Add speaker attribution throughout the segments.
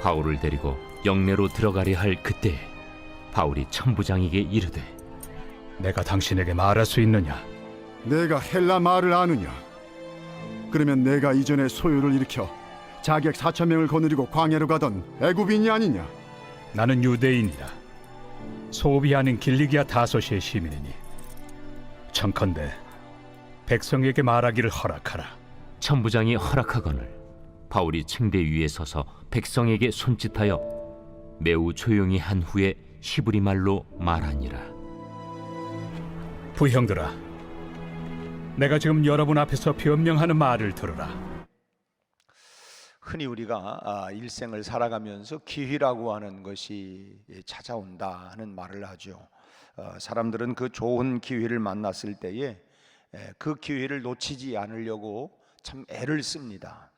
Speaker 1: 바울을 데리고 영내로 들어가려 할 그때 바울이 천부장에게 이르되
Speaker 2: 내가 당신에게 말할 수 있느냐?
Speaker 3: 내가 헬라 말을 아느냐? 그러면 내가 이전에 소요를 일으켜 자객 4,000명을 거느리고 광야로 가던 애굽인이 아니냐?
Speaker 2: 나는 유대인이다. 소비 아닌 길리기아 다소시의 시민이니 청컨대 백성에게 말하기를 허락하라.
Speaker 1: 천부장이 허락하거늘 바울이 층대 위에 서서 백성에게 손짓하여 매우 조용히 한 후에 히브리 말로 말하니라.
Speaker 2: 부형들아, 내가 지금 여러분 앞에서 변명하는 말을 들으라.
Speaker 4: 흔히 우리가 일생을 살아가면서 기회라고 하는 것이 찾아온다 하는 말을 하죠. 사람들은 그 좋은 기회를 만났을 때에 그 기회를 놓치지 않으려고 참 애를 씁니다.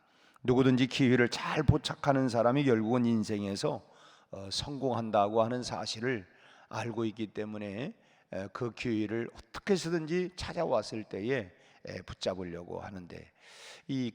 Speaker 4: 누구든지 기회를 잘 포착하는 사람이 결국은 인생에서 성공한다고 하는 사실을 알고 있기 때문에 그 기회를 어떻게 해서든지 찾아왔을 때에 붙잡으려고 하는데, 이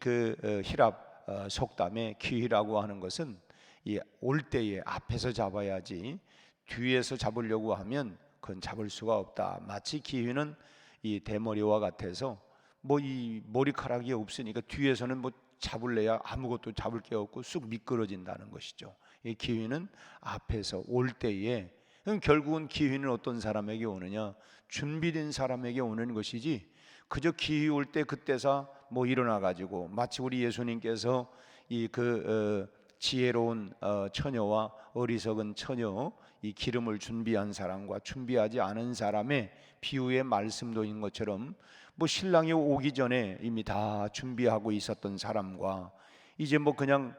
Speaker 4: 히랍 속담에 기회라고 하는 것은 이 올 때에 앞에서 잡아야지 뒤에서 잡으려고 하면 그건 잡을 수가 없다. 마치 기회는 이 대머리와 같아서 뭐 이 머리카락이 없으니까 뒤에서는 뭐 잡을래야 아무것도 잡을 게 없고 쑥 미끄러진다는 것이죠. 이 기회는 앞에서 올 때에, 결국은 기회는 어떤 사람에게 오느냐? 준비된 사람에게 오는 것이지, 그저 기회 올 때 그때서 뭐 일어나 가지고 마치 우리 예수님께서 이 지혜로운 처녀와 어리석은 처녀, 이 기름을 준비한 사람과 준비하지 않은 사람의 비유의 말씀도인 것처럼, 뭐 신랑이 오기 전에 이미 다 준비하고 있었던 사람과 이제 뭐 그냥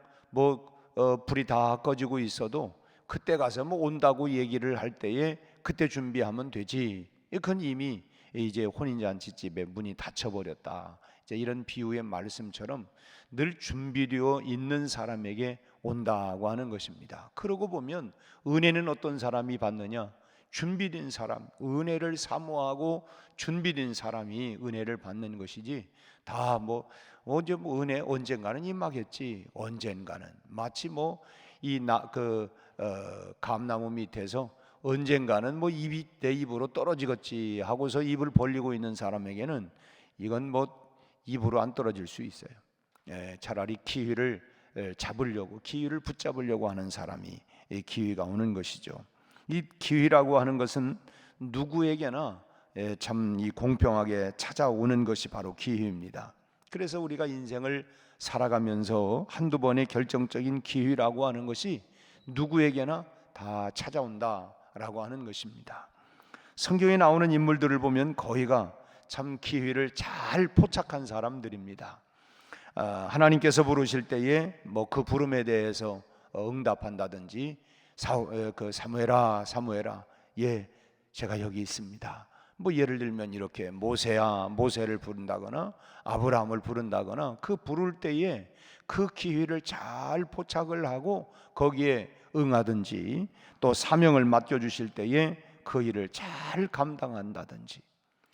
Speaker 4: 불이 다 꺼지고 있어도 그때 가서 뭐 온다고 얘기를 할 때에 그때 준비하면 되지, 그건 이미 이제 혼인잔치집에 문이 닫혀버렸다. 이제 이런 비유의 말씀처럼 늘 준비되어 있는 사람에게 온다고 하는 것입니다. 그러고 보면 은혜는 어떤 사람이 받느냐? 준비된 사람, 은혜를 사모하고 준비된 사람이 은혜를 받는 것이지, 다 은혜 언젠가는 임하겠지, 언젠가는 마치 감나무 밑에서 언젠가는 입이 내 입으로 떨어지겠지 하고서 입을 벌리고 있는 사람에게는 이건 입으로 안 떨어질 수 있어요. 차라리 기회를 잡으려고, 기회를 붙잡으려고 하는 사람이 기회가 오는 것이죠. 이 기회라고 하는 것은 누구에게나 참 공평하게 찾아오는 것이 바로 기회입니다. 그래서 우리가 인생을 살아가면서 한두 번의 결정적인 기회라고 하는 것이 누구에게나 다 찾아온다라고 하는 것입니다. 성경에 나오는 인물들을 보면 거의가 참 기회를 잘 포착한 사람들입니다. 하나님께서 부르실 때에 그 부름에 대해서 응답한다든지, 사무엘아 사무엘아, 예 제가 여기 있습니다. 예를 들면 이렇게 모세를 부른다거나 아브라함을 부른다거나, 그 부를 때에 그 기회를 잘 포착을 하고 거기에 응하든지, 또 사명을 맡겨주실 때에 그 일을 잘 감당한다든지.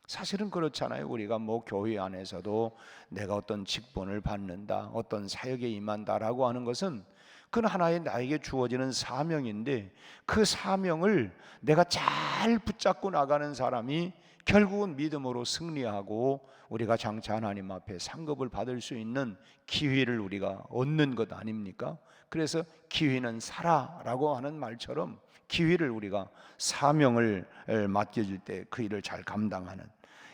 Speaker 4: 사실은 그렇잖아요. 우리가 교회 안에서도 내가 어떤 직분을 받는다, 어떤 사역에 임한다라고 하는 것은 그건 하나의 나에게 주어지는 사명인데, 그 사명을 내가 잘 붙잡고 나가는 사람이 결국은 믿음으로 승리하고 우리가 장차 하나님 앞에 상급을 받을 수 있는 기회를 우리가 얻는 것 아닙니까? 그래서 기회는 사라라고 하는 말처럼 기회를 우리가 사명을 맡겨질 때 그 일을 잘 감당하는,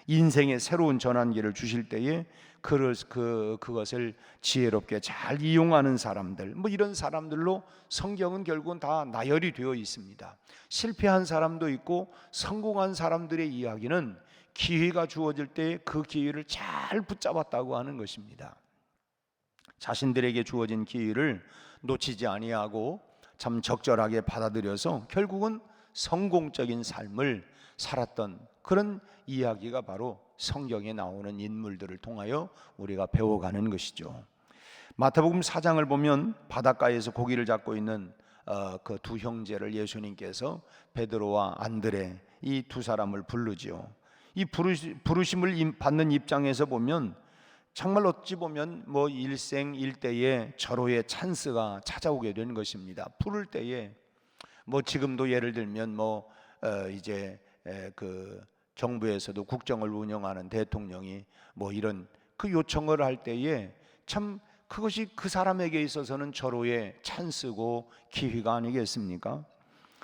Speaker 4: 인생의 새로운 전환기를 주실 때에 그것을 지혜롭게 잘 이용하는 사람들, 이런 사람들로 성경은 결국은 다 나열이 되어 있습니다. 실패한 사람도 있고 성공한 사람들의 이야기는 기회가 주어질 때 그 기회를 잘 붙잡았다고 하는 것입니다. 자신들에게 주어진 기회를 놓치지 아니하고 참 적절하게 받아들여서 결국은 성공적인 삶을 살았던 그런 이야기가 바로 성경에 나오는 인물들을 통하여 우리가 배워가는 것이죠. 마태복음 4장을 보면 바닷가에서 고기를 잡고 있는 그 두 형제를 예수님께서 베드로와 안드레, 이 두 사람을 부르지요. 이 부르심을 받는 입장에서 보면 정말 어찌 보면 뭐 일생일대의 절호의 찬스가 찾아오게 된 것입니다. 부를 때에 뭐 지금도 예를 들면 뭐 이제 그 정부에서도 국정을 운영하는 대통령이 뭐 이런 그 요청을 할 때에 참 그것이 그 사람에게 있어서는 절호의 찬스고 기회가 아니겠습니까?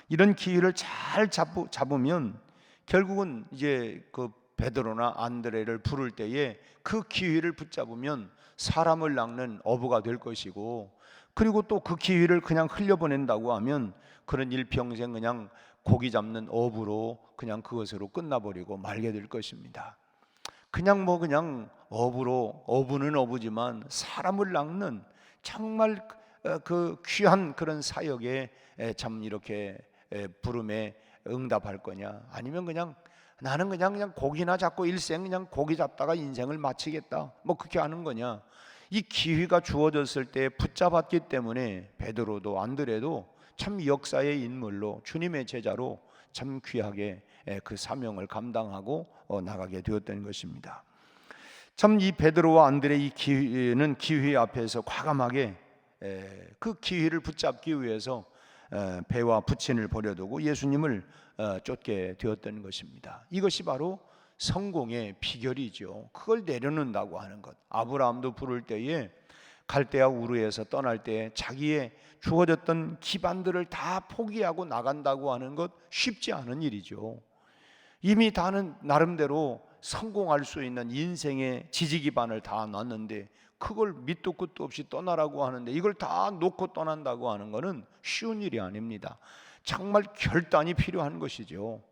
Speaker 4: 이런 기회를 잘 잡으면 결국은 이제 그 베드로나 안드레를 부를 때에 그 기회를 붙잡으면 사람을 낚는 어부가 될 것이고, 그리고 또 그 기회를 그냥 흘려보낸다고 하면 그런 일평생 그냥 고기 잡는 어부로 그냥 그것으로 끝나버리고 말게 될 것입니다. 그냥 뭐 그냥 어부는 어부지만 사람을 낚는 정말 그 귀한 그런 사역에 참 이렇게 부름에 응답할 거냐, 아니면 그냥 나는 그냥 고기나 잡고 일생 그냥 고기 잡다가 인생을 마치겠다, 뭐 그렇게 하는 거냐. 이 기회가 주어졌을 때 붙잡았기 때문에 베드로도 안드레도 참 역사의 인물로 주님의 제자로 참 귀하게 그 사명을 감당하고 나가게 되었던 것입니다. 참 이 베드로와 안드레 이 기회는 기회 앞에서 과감하게 그 기회를 붙잡기 위해서 배와 부친을 버려두고 예수님을 쫓게 되었던 것입니다. 이것이 바로 성공의 비결이죠. 그걸 내려놓는다고 하는 것. 아브라함도 부를 때에 갈대아 우르에서 떠날 때 자기의 주어졌던 기반들을 다 포기하고 나간다고 하는 것 쉽지 않은 일이죠. 이미 다는 나름대로 성공할 수 있는 인생의 지지 기반을 다 놨는데 그걸 밑도 끝도 없이 떠나라고 하는데, 이걸 다 놓고 떠난다고 하는 것은 쉬운 일이 아닙니다. 정말 결단이 필요한 것이죠.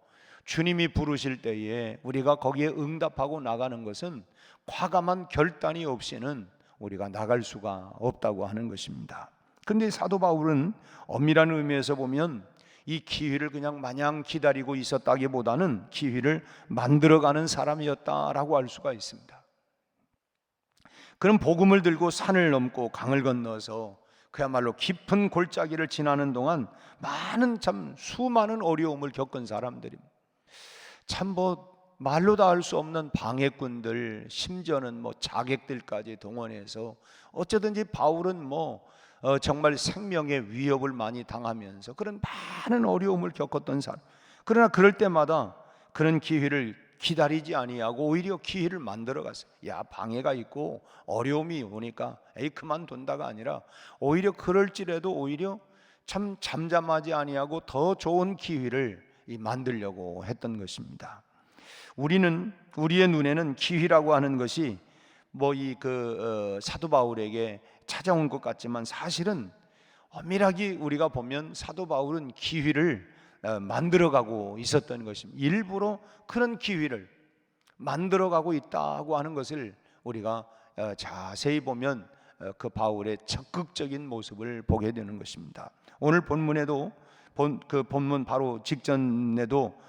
Speaker 4: 주님이 부르실 때에 우리가 거기에 응답하고 나가는 것은 과감한 결단이 없이는 우리가 나갈 수가 없다고 하는 것입니다. 그런데 사도 바울은 엄밀한 의미에서 보면 이 기회를 그냥 마냥 기다리고 있었다기보다는 기회를 만들어가는 사람이었다라고 할 수가 있습니다. 그런 복음을 들고 산을 넘고 강을 건너서 그야말로 깊은 골짜기를 지나는 동안 많은 참 수많은 어려움을 겪은 사람들입니다. 참 뭐 말로 다 할 수 없는 방해꾼들, 심지어는 뭐 자객들까지 동원해서 어쩌든지 바울은 뭐 정말 생명의 위협을 많이 당하면서 그런 많은 어려움을 겪었던 사람. 그러나 그럴 때마다 그런 기회를 기다리지 아니하고 오히려 기회를 만들어 갔어요. 야, 방해가 있고 어려움이 오니까 에이 그만둔다가 아니라 오히려 그럴지라도 오히려 참 잠잠하지 아니하고 더 좋은 기회를 만들려고 했던 것입니다. 우리는 우리의 눈에는 기회라고 하는 것이 뭐 이 사도 바울에게 찾아온 것 같지만 사실은 엄밀하게 우리가 보면 사도 바울은 기회를 만들어가고 있었던 것입니다. 일부러 그런 기회를 만들어가고 있다고 하는 것을 우리가 자세히 보면 그 바울의 적극적인 모습을 보게 되는 것입니다. 오늘 본문에도 그 본문 바로 직전에도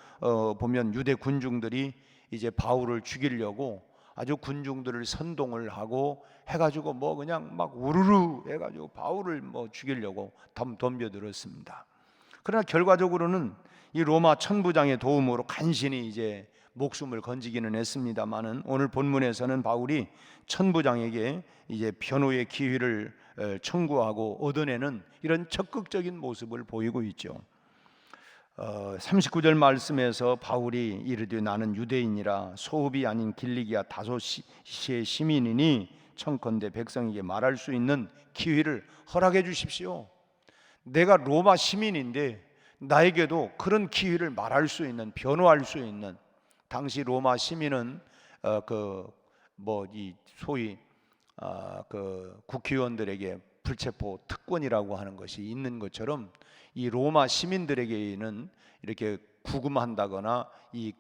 Speaker 4: 보면 유대 군중들이 이제 바울을 죽이려고 아주 군중들을 선동을 하고 해가지고 뭐 그냥 막 우르르 해가지고 바울을 뭐 죽이려고 덤벼들었습니다. 그러나 결과적으로는 이 로마 천부장의 도움으로 간신히 이제 목숨을 건지기는 했습니다만은 오늘 본문에서는 바울이 천부장에게 이제 변호의 기회를 청구하고 얻어내는 이런 적극적인 모습을 보이고 있죠. 39절 말씀에서 바울이 이르되 나는 유대인이라 소읍이 아닌 길리기아 다소시의 시민이니 청컨대 백성에게 말할 수 있는 기회를 허락해 주십시오. 내가 로마 시민인데 나에게도 그런 기회를 말할 수 있는, 변호할 수 있는. 당시 로마 시민은 이 소위 그 국회의원들에게 불체포 특권이라고 하는 것이 있는 것처럼 이 로마 시민들에게는 이렇게 구금한다거나 이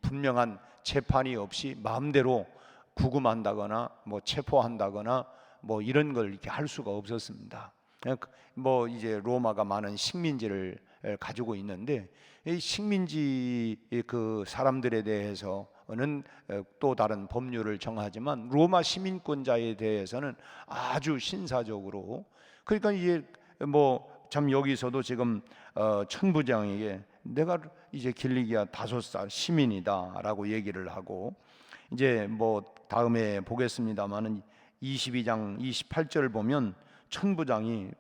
Speaker 4: 분명한 재판이 없이 마음대로 구금한다거나 뭐 체포한다거나 뭐 이런 걸 이렇게 할 수가 없었습니다. 뭐 이제 로마가 많은 식민지를 가지고 있는데 이 식민지 그 사람들에 대해서는 또 다른 법률을 정하지만 로마 시민권자에 대해서는 아주 신사적으로, 그러니까 이게 뭐 참 여기서도 지금 천부장에게 내가 이제 길리기아 5살 시민이다라고 얘기를 하고, 이제 뭐 다음에 보겠습니다만은 22장 28절 보면 천부장이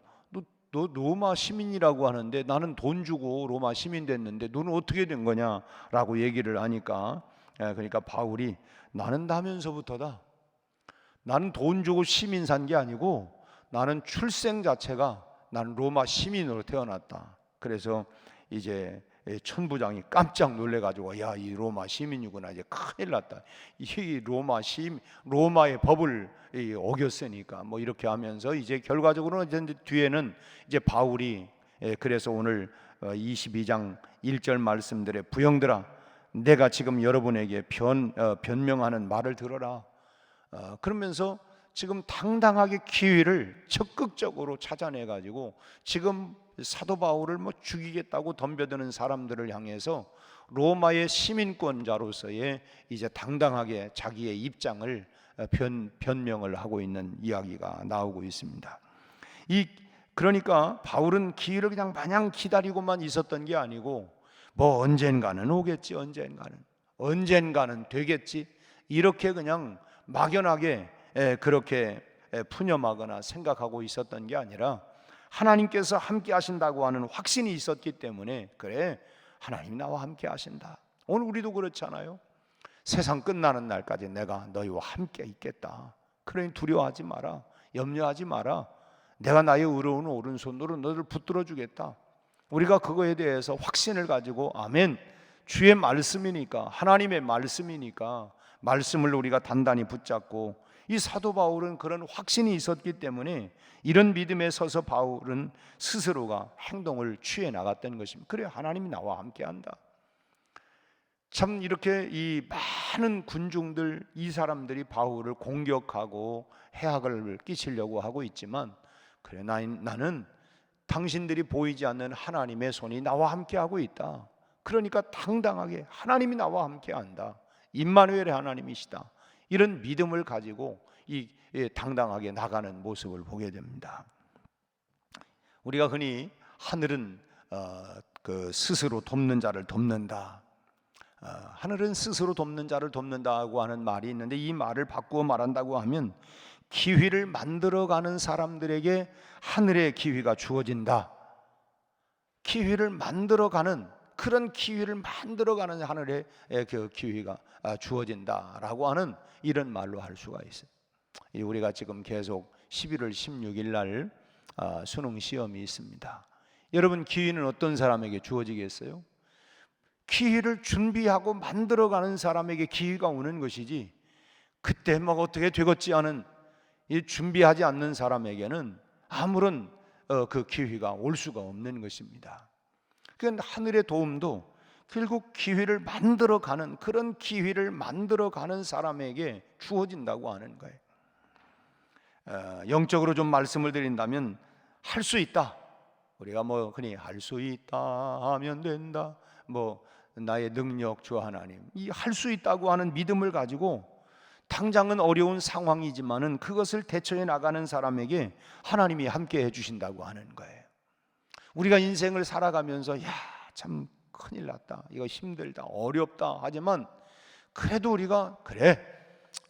Speaker 4: 너 로마 시민이라고 하는데 나는 돈 주고 로마 시민 됐는데 너는 어떻게 된 거냐라고 얘기를 하니까, 그러니까 바울이 나는 나면서부터다. 나는 돈 주고 시민 산 게 아니고 나는 출생 자체가 나는 로마 시민으로 태어났다. 그래서 이제 천부장이 깜짝 놀래가지고 야, 이 로마 시민이구나, 이제 큰일 났다. 이 로마의 법을 어겼으니까 뭐 이렇게 하면서 이제 결과적으로는 이제 뒤에는 이제 바울이 그래서 오늘 22장 1절 말씀들의 부형들아, 내가 지금 여러분에게 변명하는 말을 들어라. 그러면서 지금 당당하게 기회를 적극적으로 찾아내 가지고 지금 사도 바울을 뭐 죽이겠다고 덤벼드는 사람들을 향해서 로마의 시민권자로서의 이제 당당하게 자기의 입장을 변명을 하고 있는 이야기가 나오고 있습니다. 그러니까 바울은 기회를 그냥 마냥 기다리고만 있었던 게 아니고 뭐 언젠가는 오겠지, 언젠가는 되겠지, 이렇게 그냥 막연하게 그렇게 푸념하거나 생각하고 있었던 게 아니라 하나님께서 함께 하신다고 하는 확신이 있었기 때문에, 그래, 하나님이 나와 함께 하신다. 오늘 우리도 그렇잖아요. 세상 끝나는 날까지 내가 너희와 함께 있겠다. 그러니 두려워하지 마라, 염려하지 마라. 내가 나의 의로운 오른손으로 너를 붙들어 주겠다. 우리가 그거에 대해서 확신을 가지고 아멘, 주의 말씀이니까, 하나님의 말씀이니까 말씀을 우리가 단단히 붙잡고, 이 사도 바울은 그런 확신이 있었기 때문에 이런 믿음에 서서 바울은 스스로가 행동을 취해 나갔던 것입니다. 그래, 하나님이 나와 함께한다. 참 이렇게 이 많은 군중들, 이 사람들이 바울을 공격하고 해악을 끼치려고 하고 있지만, 그래, 나는 당신들이 보이지 않는 하나님의 손이 나와 함께하고 있다. 그러니까 당당하게 하나님이 나와 함께한다, 임마누엘의 하나님이시다, 이런 믿음을 가지고 당당하게 나가는 모습을 보게 됩니다. 우리가 흔히 하늘은 스스로 돕는 자를 돕는다, 하늘은 스스로 돕는 자를 돕는다고 하는 말이 있는데, 이 말을 바꾸어 말한다고 하면 기회를 만들어가는 사람들에게 하늘의 기회가 주어진다. 기회를 만들어가는, 그런 기회를 만들어가는 하늘의 그 기회가 주어진다라고 하는 이런 말로 할 수가 있어요. 우리가 지금 계속 11월 16일 날 수능 시험이 있습니다. 여러분, 기회는 어떤 사람에게 주어지겠어요? 기회를 준비하고 만들어가는 사람에게 기회가 오는 것이지, 그때 막 어떻게 되겠지 하는 준비하지 않는 사람에게는 아무런 그 기회가 올 수가 없는 것입니다. 그러니까 하늘의 도움도 결국 기회를 만들어가는, 그런 기회를 만들어가는 사람에게 주어진다고 하는 거예요. 영적으로 좀 말씀을 드린다면, 할 수 있다, 우리가 뭐 흔히 할 수 있다 하면 된다, 뭐 나의 능력 주 하나님, 이 할 수 있다고 하는 믿음을 가지고 당장은 어려운 상황이지만은 그것을 대처해 나가는 사람에게 하나님이 함께 해주신다고 하는 거예요. 우리가 인생을 살아가면서 야, 참 큰일 났다, 이거 힘들다, 어렵다 하지만 그래도 우리가 그래,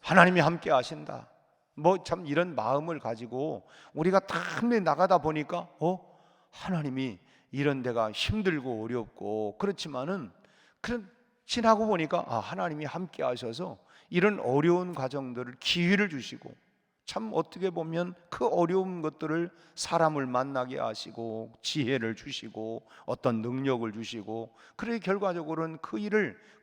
Speaker 4: 하나님이 함께 하신다, 뭐 참 이런 마음을 가지고 우리가 다 함께 나가다 보니까 하나님이 이런 데가 힘들고 어렵고 그렇지만은 지나고 보니까 하나님이 함께 하셔서 이런 어려운 과정들을 기회를 주시고, 참 어떻게 보면 그 어려운 것들을 사람을 만나게 하시고 지혜를 주시고 어떤 능력을 주시고, 그래 결과적으로는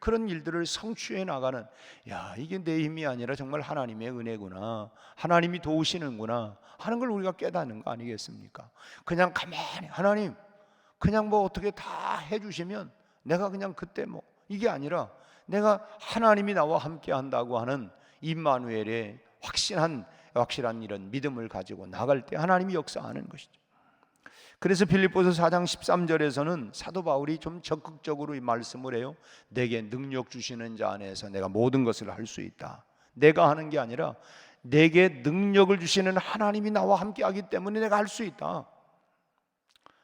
Speaker 4: 그런 일들을 성취해 나가는, 야, 이게 내 힘이 아니라 정말 하나님의 은혜구나, 하나님이 도우시는구나 하는 걸 우리가 깨닫는 거 아니겠습니까? 그냥 가만히 하나님 그냥 뭐 어떻게 다 해주시면 내가 그냥 그때 뭐, 이게 아니라 내가 하나님이 나와 함께 한다고 하는 임마누엘의 확실한 이런 믿음을 가지고 나갈 때 하나님이 역사하는 것이죠. 그래서 빌립보서 4장 13절에서는 사도 바울이 좀 적극적으로 이 말씀을 해요. 내게 능력 주시는 자 안에서 내가 모든 것을 할 수 있다. 내가 하는 게 아니라 내게 능력을 주시는 하나님이 나와 함께 하기 때문에 내가 할 수 있다.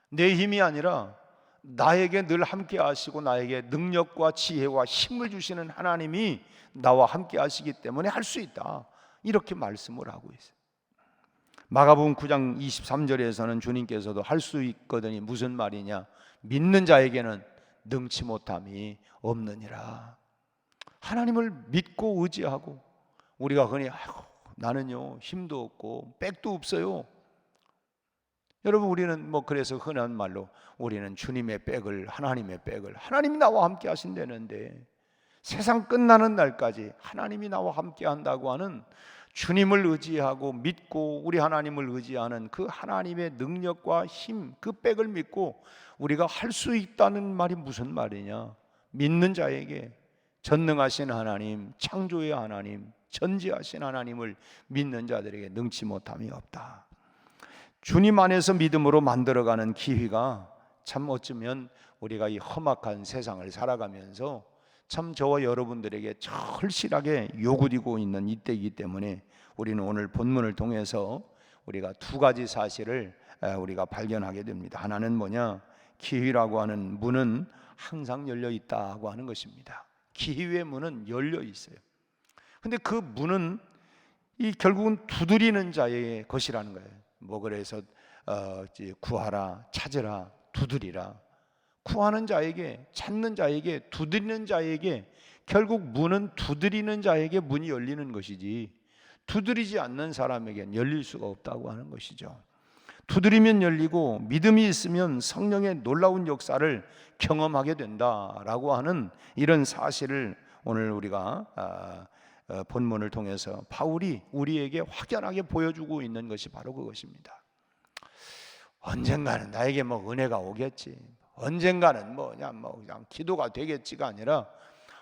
Speaker 4: 내 힘이 아니라 나에게 늘 함께 하시고 나에게 능력과 지혜와 힘을 주시는 하나님이 나와 함께 하시기 때문에 할 수 있다, 이렇게 말씀을 하고 있어요. 마가복음 9장 23절에서는 주님께서도 할 수 있거든이 무슨 말이냐, 믿는 자에게는 능치 못함이 없느니라. 하나님을 믿고 의지하고, 우리가 흔히 아이고 나는요 힘도 없고 백도 없어요. 여러분, 우리는 뭐 그래서 흔한 말로 우리는 주님의 백을, 하나님의 백을, 하나님이 나와 함께 하신다는데, 세상 끝나는 날까지 하나님이 나와 함께 한다고 하는, 주님을 의지하고 믿고 우리 하나님을 의지하는 그 하나님의 능력과 힘, 그 백을 믿고 우리가 할 수 있다는 말이 무슨 말이냐, 믿는 자에게 전능하신 하나님, 창조의 하나님, 전지하신 하나님을 믿는 자들에게 능치 못함이 없다. 주님 안에서 믿음으로 만들어가는 기회가 참 어쩌면 우리가 이 험악한 세상을 살아가면서 참 저와 여러분들에게 절실하게 요구되고 있는 이때이기 때문에 우리는 오늘 본문을 통해서 우리가 두 가지 사실을 우리가 발견하게 됩니다. 하나는 뭐냐, 기회라고 하는 문은 항상 열려 있다고 하는 것입니다. 기회의 문은 열려 있어요. 근데 그 문은 결국은 두드리는 자의 것이라는 거예요. 뭐 그래서 구하라, 찾으라, 두드리라. 구하는 자에게, 찾는 자에게, 두드리는 자에게, 결국 문은 두드리는 자에게 문이 열리는 것이지 두드리지 않는 사람에게는 열릴 수가 없다고 하는 것이죠. 두드리면 열리고 믿음이 있으면 성령의 놀라운 역사를 경험하게 된다라고 하는 이런 사실을 오늘 우리가 본문을 통해서 바울이 우리에게 확연하게 보여주고 있는 것이 바로 그것입니다. 언젠가는 나에게 뭐 은혜가 오겠지, 언젠가는 그냥 기도가 되겠지가 아니라,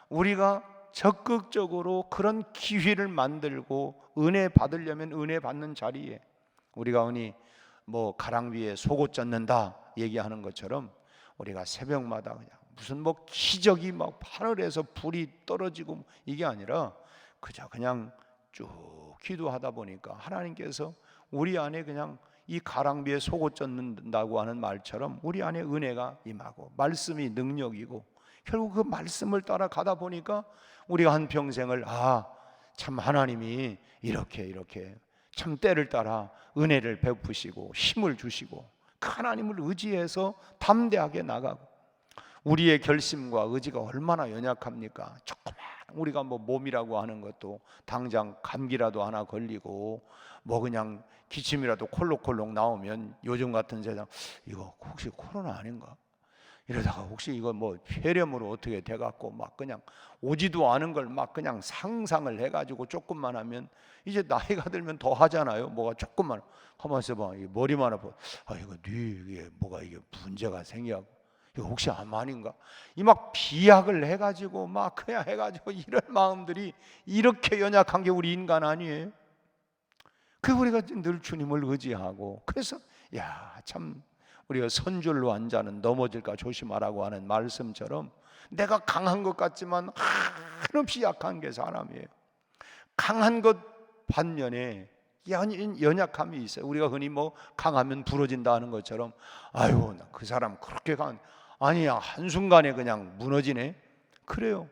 Speaker 4: 우리가 적극적으로 그런 기회를 만들고 은혜 받으려면 은혜 받는 자리에, 우리가 흔히 뭐 가랑 위에 속옷 젖는다 얘기하는 것처럼 우리가 새벽마다 그냥 무슨 뭐 기적이 막 하늘에서 불이 떨어지고 이게 아니라 그냥 쭉 기도하다 보니까 하나님께서 우리 안에 그냥 이 가랑비에 속옷 젖는다고 하는 말처럼 우리 안에 은혜가 임하고 말씀이 능력이고, 결국 그 말씀을 따라가다 보니까 우리가 한평생을 참 하나님이 이렇게 참 때를 따라 은혜를 베푸시고 힘을 주시고 그 하나님을 의지해서 담대하게 나가고, 우리의 결심과 의지가 얼마나 연약합니까? 조그만 우리가 뭐 몸이라고 하는 것도 당장 감기라도 하나 걸리고 뭐 그냥 기침이라도 콜록콜록 나오면 요즘 같은 세상 이거 혹시 코로나 아닌가? 이러다가 혹시 이거 뭐 폐렴으로 어떻게 돼갖고 막 그냥 오지도 않은 걸 막 그냥 상상을 해가지고 조금만 하면, 이제 나이가 들면 더 하잖아요. 뭐가 조금만 가만 있어봐, 머리만 아파, 이거 이게 뭐가 이게 문제가 생겨, 이거 혹시 암 아닌가? 이 막 비약을 해가지고 막 그냥 해가지고 이런 마음들이 이렇게 연약한 게 우리 인간 아니에요? 그 우리가 늘 주님을 의지하고, 그래서 참 우리가 선줄로 한 자는 넘어질까 조심하라고 하는 말씀처럼 내가 강한 것 같지만 한없이 약한 게 사람이에요. 강한 것 반면에 연약함이 있어요. 우리가 흔히 뭐 강하면 부러진다 하는 것처럼, 아이고 그 사람 그렇게 아니야 한순간에 그냥 무너지네. 그래요.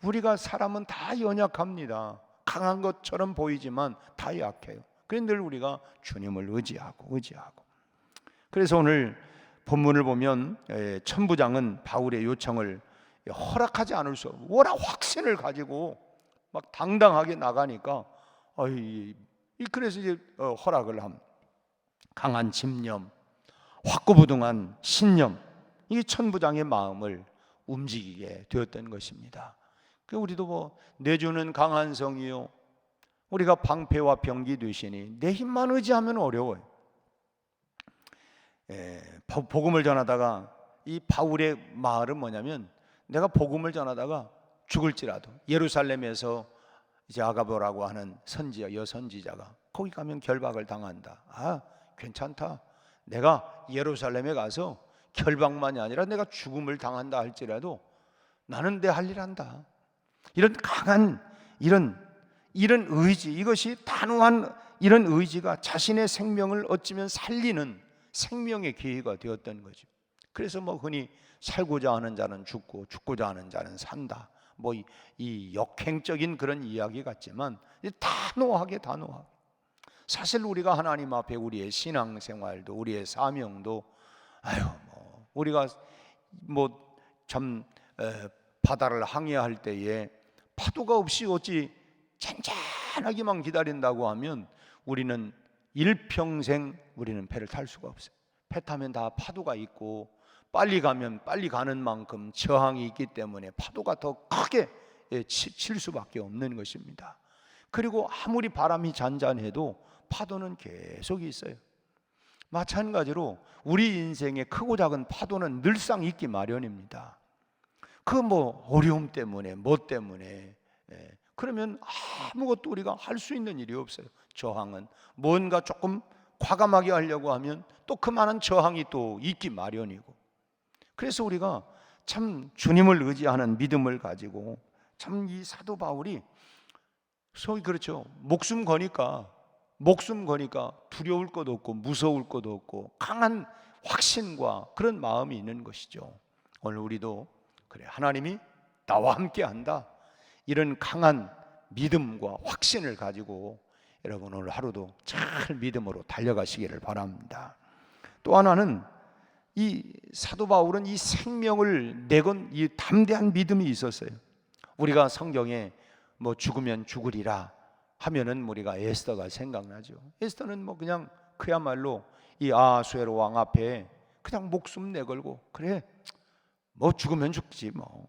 Speaker 4: 우리가 사람은 다 연약합니다. 강한 것처럼 보이지만 다 약해요. 그래서 늘 우리가 주님을 의지하고. 그래서 오늘 본문을 보면 천부장은 바울의 요청을 허락하지 않을 수 없고 워낙 확신을 가지고 막 당당하게 나가니까 그래서 이제 허락을 함. 강한 집념, 확고부동한 신념, 이게 천부장의 마음을 움직이게 되었던 것입니다. 우리도 뭐 내주는 강한 성이요, 우리가 방패와 병기 되시니 내 힘만 의지하면 어려워요. 복음을 전하다가 이 바울의 말은 뭐냐면, 내가 복음을 전하다가 죽을지라도 예루살렘에서 이제 아가보라고 하는 여선지자가 거기 가면 결박을 당한다. 괜찮다. 내가 예루살렘에 가서 결박만이 아니라 내가 죽음을 당한다 할지라도 나는 내 할 일 한다. 이런 강한 이런 의지, 이것이 단호한 이런 의지가 자신의 생명을 어찌면 살리는 생명의 기회가 되었던 거죠. 그래서 뭐 흔히 살고자 하는 자는 죽고 죽고자 하는 자는 산다. 뭐 이 역행적인 그런 이야기 같지만 단호하게 사실 우리가 하나님 앞에 우리의 신앙생활도 우리의 사명도 뭐 우리가 뭐 참 바다를 항해할 때에 파도가 없이 어찌 잔잔하게만 기다린다고 하면 우리는 일평생 우리는 배를 탈 수가 없어요. 배 타면 다 파도가 있고 빨리 가면 빨리 가는 만큼 저항이 있기 때문에 파도가 더 크게 칠 수밖에 없는 것입니다. 그리고 아무리 바람이 잔잔해도 파도는 계속 있어요. 마찬가지로 우리 인생의 크고 작은 파도는 늘상 있기 마련입니다. 그 뭐 어려움 때문에 뭐 때문에 그러면 아무것도 우리가 할 수 있는 일이 없어요. 저항은 뭔가 조금 과감하게 하려고 하면 또 그만한 저항이 또 있기 마련이고, 그래서 우리가 참 주님을 의지하는 믿음을 가지고 참 이 사도 바울이 소위 그렇죠, 목숨 거니까 두려울 것도 없고 무서울 것도 없고 강한 확신과 그런 마음이 있는 것이죠. 오늘 우리도 그래, 하나님이 나와 함께 한다, 이런 강한 믿음과 확신을 가지고 여러분 오늘 하루도 잘 믿음으로 달려가시기를 바랍니다. 또 하나는 이 사도 바울은 이 생명을 내건 이 담대한 믿음이 있었어요. 우리가 성경에 뭐 죽으면 죽으리라 하면은 우리가 에스더가 생각나죠. 에스더는 뭐 그냥 그야말로 이 아하수에로 왕 앞에 그냥 목숨 내걸고 그래 뭐 죽으면 죽지 뭐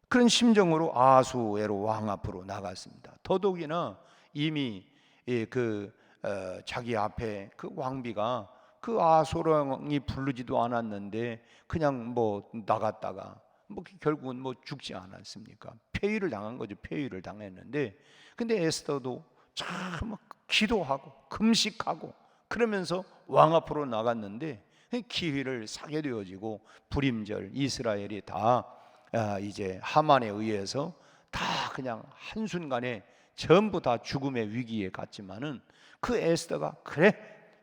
Speaker 4: 그런 심정으로 아하수에로 왕 앞으로 나갔습니다. 더더욱이나 이미 자기 앞에 그 왕비가 그 아하수에로 왕이 부르지도 않았는데 그냥 뭐 나갔다가 뭐 결국은 뭐 죽지 않았습니까? 폐위를 당한 거죠. 폐위를 당했는데 근데 에스더도 참 기도하고 금식하고 그러면서 왕 앞으로 나갔는데 기회를 사게 되어지고 불임절 이스라엘이 다 이제 하만에 의해서 다 그냥 한순간에 전부 다 죽음의 위기에 갔지만은 그 에스더가 그래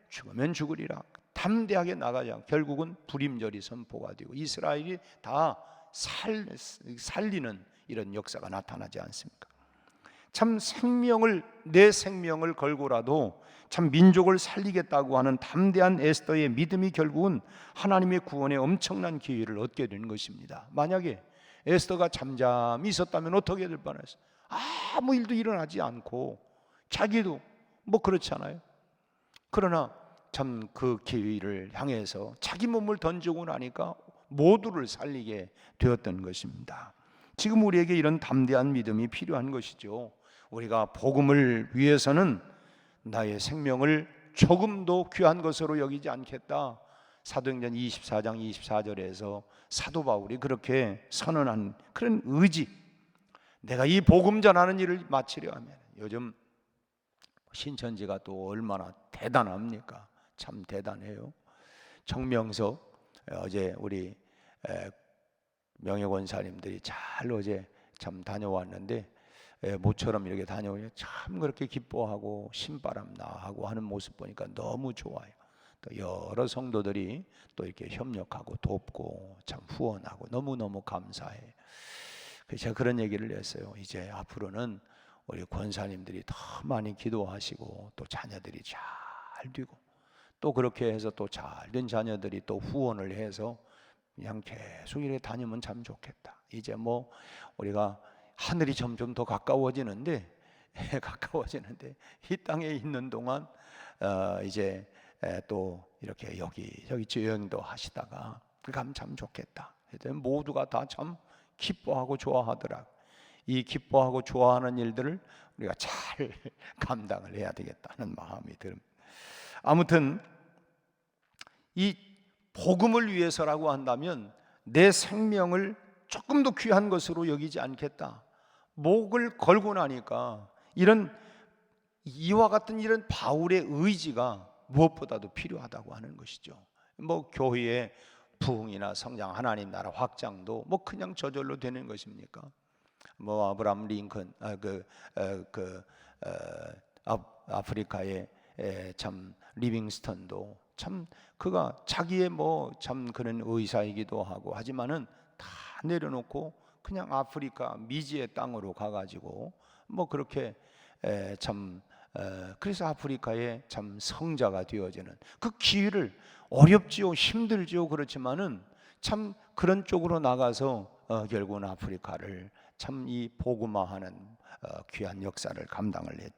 Speaker 4: 죽으면 죽으리라 담대하게 나가자 결국은 불임절이 선포가 되고 이스라엘이 다 살리는 이런 역사가 나타나지 않습니까? 참 내 생명을 걸고라도 참 민족을 살리겠다고 하는 담대한 에스더의 믿음이 결국은 하나님의 구원에 엄청난 기회를 얻게 된 것입니다. 만약에 에스더가 잠잠히 있었다면 어떻게 될 뻔했어요? 아무 일도 일어나지 않고 자기도 뭐 그렇잖아요. 그러나 참 그 기회를 향해서 자기 몸을 던지고 나니까 모두를 살리게 되었던 것입니다. 지금 우리에게 이런 담대한 믿음이 필요한 것이죠. 우리가 복음을 위해서는 나의 생명을 조금도 귀한 것으로 여기지 않겠다. 사도행전 24장 24절에서 사도 바울이 그렇게 선언한 그런 의지, 내가 이 복음 전하는 일을 마치려 하면, 요즘 신천지가 또 얼마나 대단합니까? 참 대단해요. 정명석 어제 우리 명예권사님들이 잘 어제 참 다녀왔는데 모처럼 이렇게 다녀오니 참 그렇게 기뻐하고 신바람 나하고 하는 모습 보니까 너무 좋아요. 또 여러 성도들이 또 이렇게 협력하고 돕고 참 후원하고 너무너무 감사해. 그래서 제가 그런 얘기를 했어요. 이제 앞으로는 우리 권사님들이 더 많이 기도하시고 또 자녀들이 잘 되고 또 그렇게 해서 또 잘된 자녀들이 또 후원을 해서 그냥 계속 이렇게 다니면 참 좋겠다. 이제 뭐 우리가 하늘이 점점 더 가까워지는데 이 땅에 있는 동안 이제 또 이렇게 여기저기 여행도 하시다가 가면 참 좋겠다. 모두가 다 참 기뻐하고 좋아하더라. 이 기뻐하고 좋아하는 일들을 우리가 잘 감당을 해야 되겠다는 마음이 듭니다. 아무튼 이 복음을 위해서라고 한다면 내 생명을 조금도 귀한 것으로 여기지 않겠다. 목을 걸고 나니까 이와 같은 이런 바울의 의지가 무엇보다도 필요하다고 하는 것이죠. 뭐 교회의 부흥이나 성장, 하나님 나라 확장도 뭐 그냥 저절로 되는 것입니까? 뭐 아브라함 링컨 아프리카의 참 리빙스턴도 참 그가 자기의 뭐 참 그런 의사이기도 하고 하지만은 다 내려놓고 그냥 아프리카 미지의 땅으로 가가지고 뭐 그렇게 참 그래서 아프리카의 참 성자가 되어지는 그 기회를 어렵지요, 힘들지요. 그렇지만은 참 그런 쪽으로 나가서 결국은 아프리카를 참 이 복음화하는 귀한 역사를 감당을 했.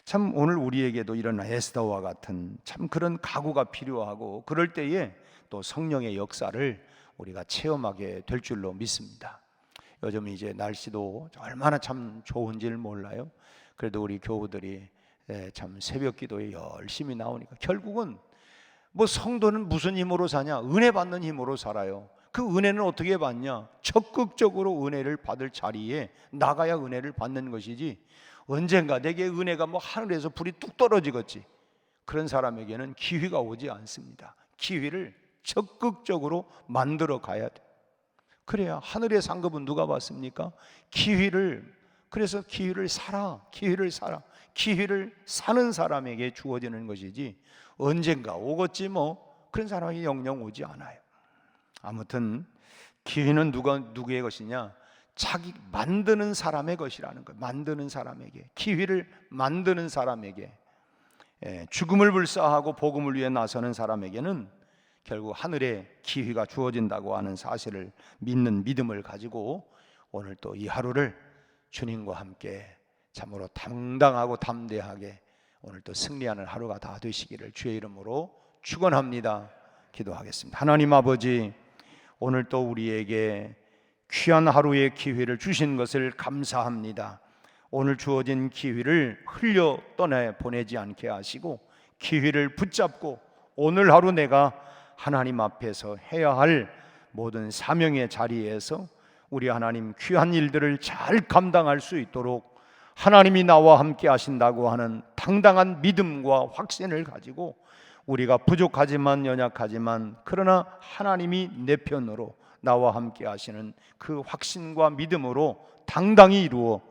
Speaker 4: 참 오늘 우리에게도 이런 에스더와 같은 참 그런 각오가 필요하고 그럴 때에 또 성령의 역사를 우리가 체험하게 될 줄로 믿습니다. 요즘 이제 날씨도 얼마나 참 좋은지를 몰라요. 그래도 우리 교우들이 참 새벽 기도에 열심히 나오니까 결국은 뭐 성도는 무슨 힘으로 사냐? 은혜 받는 힘으로 살아요. 그 은혜는 어떻게 받냐? 적극적으로 은혜를 받을 자리에 나가야 은혜를 받는 것이지, 언젠가 내게 은혜가 뭐 하늘에서 불이 뚝 떨어지겠지, 그런 사람에게는 기회가 오지 않습니다. 기회를 적극적으로 만들어 가야 돼. 그래야 하늘의 상급은 누가 받습니까? 기회를, 그래서 기회를 살아, 기회를 살아. 기회를 사는 사람에게 주어지는 것이지 언젠가 오겠지 뭐 그런 사람이 영영 오지 않아요. 아무튼 기회는 누구의 것이냐? 자기 만드는 사람의 것이라는 거예요. 만드는 사람에게, 기회를 만드는 사람에게, 죽음을 불사하고 복음을 위해 나서는 사람에게는 결국 하늘의 기회가 주어진다고 하는 사실을 믿는 믿음을 가지고 오늘 또 이 하루를 주님과 함께 참으로 당당하고 담대하게 오늘 또 승리하는 하루가 다 되시기를 주의 이름으로 축원합니다. 기도하겠습니다. 하나님 아버지, 오늘 또 우리에게 귀한 하루의 기회를 주신 것을 감사합니다. 오늘 주어진 기회를 흘려 떠내 보내지 않게 하시고 기회를 붙잡고 오늘 하루 내가 하나님 앞에서 해야 할 모든 사명의 자리에서 우리 하나님 귀한 일들을 잘 감당할 수 있도록 하나님이 나와 함께 하신다고 하는 당당한 믿음과 확신을 가지고 우리가 부족하지만 연약하지만 그러나 하나님이 내 편으로 나와 함께 하시는 그 확신과 믿음으로 당당히 이루어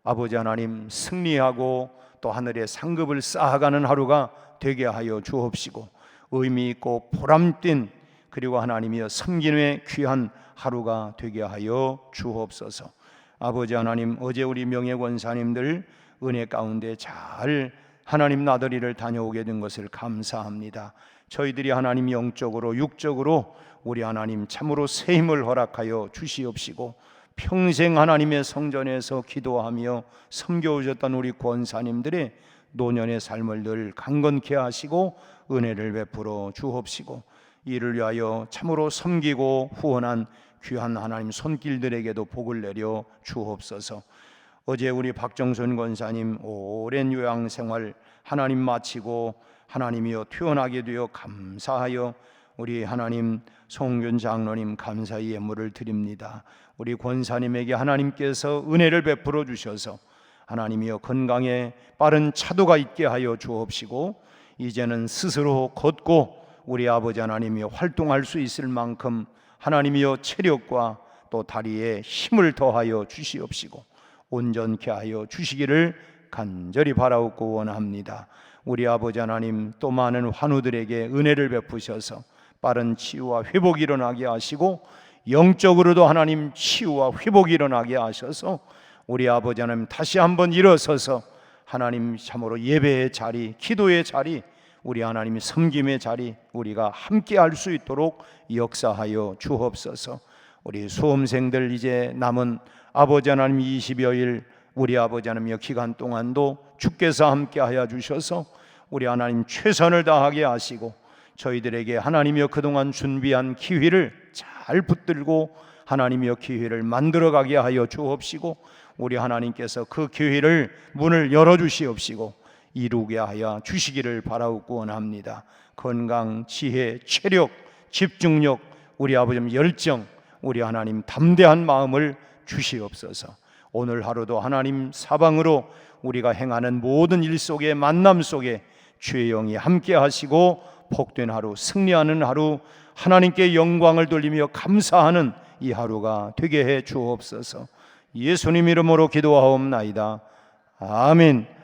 Speaker 4: 아버지 하나님 승리하고 또 하늘의 상급을 쌓아가는 하루가 되게 하여 주옵시고 의미 있고 보람띤 그리고 하나님이여 섬김의 귀한 하루가 되게 하여 주옵소서. 아버지 하나님, 어제 우리 명예권사님들 은혜 가운데 잘 하나님 나들이를 다녀오게 된 것을 감사합니다. 저희들이 하나님 영적으로 육적으로 우리 하나님 참으로 새 힘을 허락하여 주시옵시고 평생 하나님의 성전에서 기도하며 섬겨오셨던 우리 권사님들의 노년의 삶을 늘 강건케 하시고 은혜를 베풀어 주옵시고 이를 위하여 참으로 섬기고 후원한 귀한 하나님 손길들에게도 복을 내려 주옵소서. 어제 우리 박정선 권사님 오랜 요양생활 하나님 마치고 하나님이여 퇴원하게 되어 감사하여 우리 하나님 송균 장로님 감사의 예물을 드립니다. 우리 권사님에게 하나님께서 은혜를 베풀어 주셔서 하나님이여 건강에 빠른 차도가 있게 하여 주옵시고 이제는 스스로 걷고 우리 아버지 하나님이여 활동할 수 있을 만큼 하나님이여 체력과 또 다리에 힘을 더하여 주시옵시고 온전케 하여 주시기를 간절히 바라옵고 원합니다. 우리 아버지 하나님 또 많은 환우들에게 은혜를 베푸셔서 빠른 치유와 회복이 일어나게 하시고 영적으로도 하나님 치유와 회복이 일어나게 하셔서 우리 아버지 하나님 다시 한번 일어서서 하나님 참으로 예배의 자리, 기도의 자리, 우리 하나님의 섬김의 자리 우리가 함께 할 수 있도록 역사하여 주옵소서. 우리 수험생들 이제 남은 아버지 하나님 20여일 우리 아버지 하나님의 기간 동안도 주께서 함께 하여 주셔서 우리 하나님 최선을 다하게 하시고 저희들에게 하나님이여 그동안 준비한 기회를 잘 붙들고 하나님이여 기회를 만들어가게 하여 주옵시고 우리 하나님께서 그 기회를 문을 열어주시옵시고 이루게 하여 주시기를 바라옵고 원합니다. 건강, 지혜, 체력, 집중력, 우리 아버지 열정, 우리 하나님 담대한 마음을 주시옵소서. 오늘 하루도 하나님 사방으로 우리가 행하는 모든 일 속에 만남 속에 주의 영이 함께 하시고 복된 하루, 승리하는 하루, 하나님께 영광을 돌리며 감사하는 이 하루가 되게 해 주옵소서. 예수님 이름으로 기도하옵나이다. 아멘.